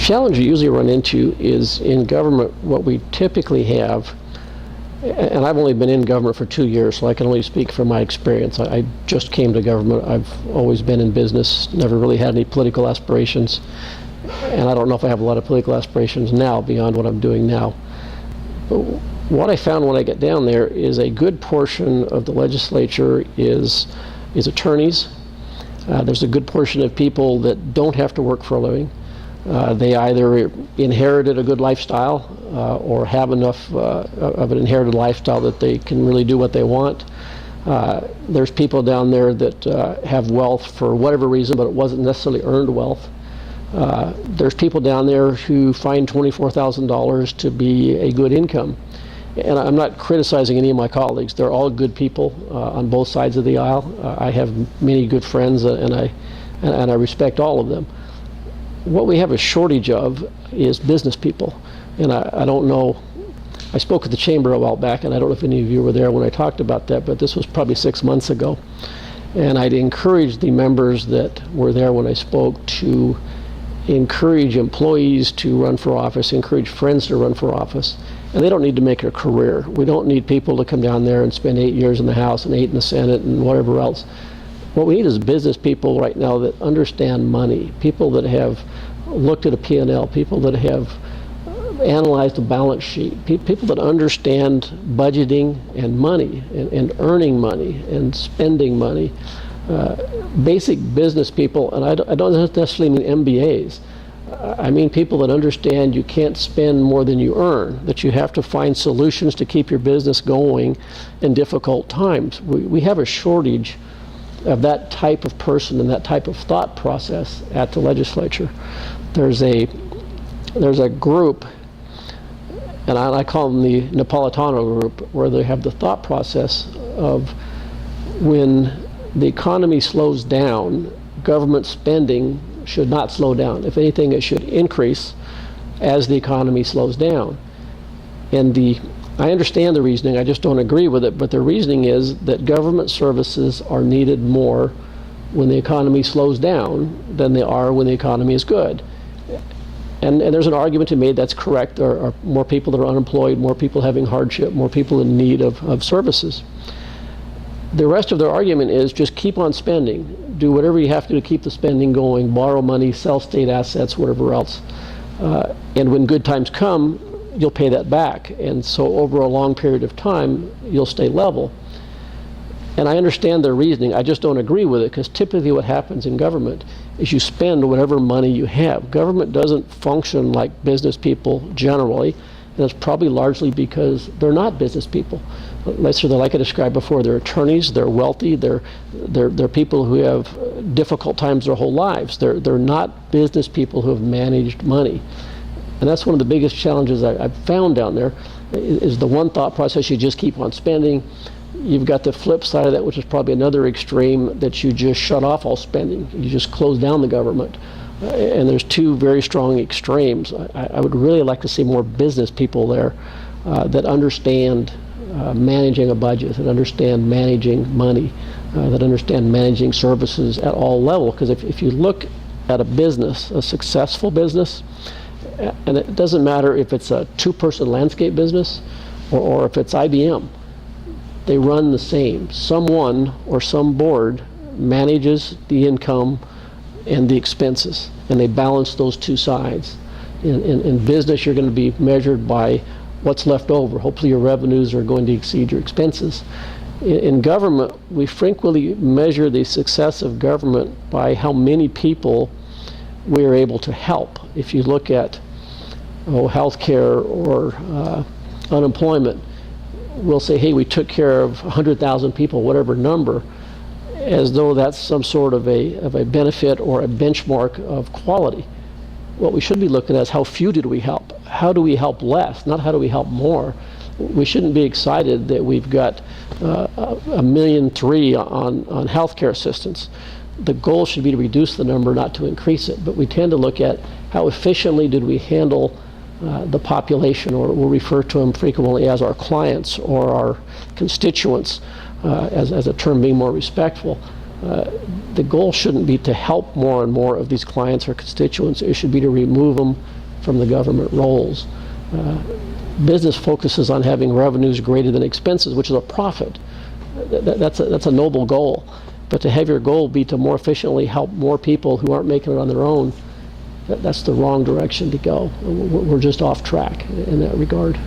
challenge you usually run into is in government, what we typically have, and I've only been in government for 2 years, so I can only speak from my experience. I just came to government. I've always been in business, never really had any political aspirations, and I don't know if I have a lot of political aspirations now beyond what I'm doing now. But what I found when I get down there is a good portion of the legislature is attorneys. There's a good portion of people that don't have to work for a living. They either inherited a good lifestyle or have enough of an inherited lifestyle that they can really do what they want. There's people down there that have wealth for whatever reason, but it wasn't necessarily earned wealth. There's people down there who find $24,000 to be a good income. And I'm not criticizing any of my colleagues. They're all good people on both sides of the aisle. I have many good friends, and I respect all of them. What we have a shortage of is business people. And I don't know, I spoke at the chamber a while back, and I don't know if any of you were there when I talked about that, but this was probably 6 months ago. And I'd encourage the members that were there when I spoke to encourage employees to run for office, encourage friends to run for office. And they don't need to make it a career. We don't need people to come down there and spend 8 years in the House and 8 in the Senate and whatever else. What we need is business people right now that understand money, people that have looked at a P&L, people that have analyzed a balance sheet, people that understand budgeting and money and earning money and spending money. Basic business people, and I don't necessarily mean MBAs. I mean people that understand you can't spend more than you earn, that you have to find solutions to keep your business going in difficult times. We have a shortage of that type of person and that type of thought process at the legislature. There's a group, and I call them the Napolitano group, where they have the thought process of when the economy slows down, government spending should not slow down. If anything, it should increase as the economy slows down. And I understand the reasoning, I just don't agree with it, but the reasoning is that government services are needed more when the economy slows down than they are when the economy is good. And there's an argument to be made that's correct. There are more people that are unemployed, more people having hardship, more people in need of services. The rest of their argument is just keep on spending. Do whatever you have to keep the spending going, borrow money, sell state assets, whatever else. And when good times come, you'll pay that back. And so over a long period of time, you'll stay level. And I understand their reasoning. I just don't agree with it, because typically what happens in government is you spend whatever money you have. Government doesn't function like business people generally, and it's probably largely because they're not business people. Like I described before, they're attorneys, they're wealthy, they're people who have difficult times their whole lives. They're not business people who have managed money. And that's one of the biggest challenges I've found down there, is the one thought process, you just keep on spending. You've got the flip side of that, which is probably another extreme, that you just shut off all spending. You just close down the government. And there's two very strong extremes. I would really like to see more business people there that understand managing a budget, that understand managing money, that understand managing services at all levels. Because if you look at a business, a successful business, and it doesn't matter if it's a two-person landscape business or if it's IBM, they run the same. Someone or some board manages the income and the expenses, and they balance those two sides. In business, you're going to be measured by what's left over. Hopefully your revenues are going to exceed your expenses. In government, we frequently measure the success of government by how many people we are able to help. If you look at healthcare or unemployment, we'll say, hey, we took care of 100,000 people, whatever number, as though that's some sort of a benefit or a benchmark of quality. What we should be looking at is how few did we help? How do we help less? Not how do we help more? We shouldn't be excited that we've got $1.3 million on healthcare assistance. The goal should be to reduce the number, not to increase it. But we tend to look at how efficiently did we handle the population, or we'll refer to them frequently as our clients or our constituents, as a term being more respectful. The goal shouldn't be to help more and more of these clients or constituents. It should be to remove them from the government rolls. Business focuses on having revenues greater than expenses, which is a profit. That's a noble goal. But to have your goal be to more efficiently help more people who aren't making it on their own, that's the wrong direction to go. We're just off track in that regard.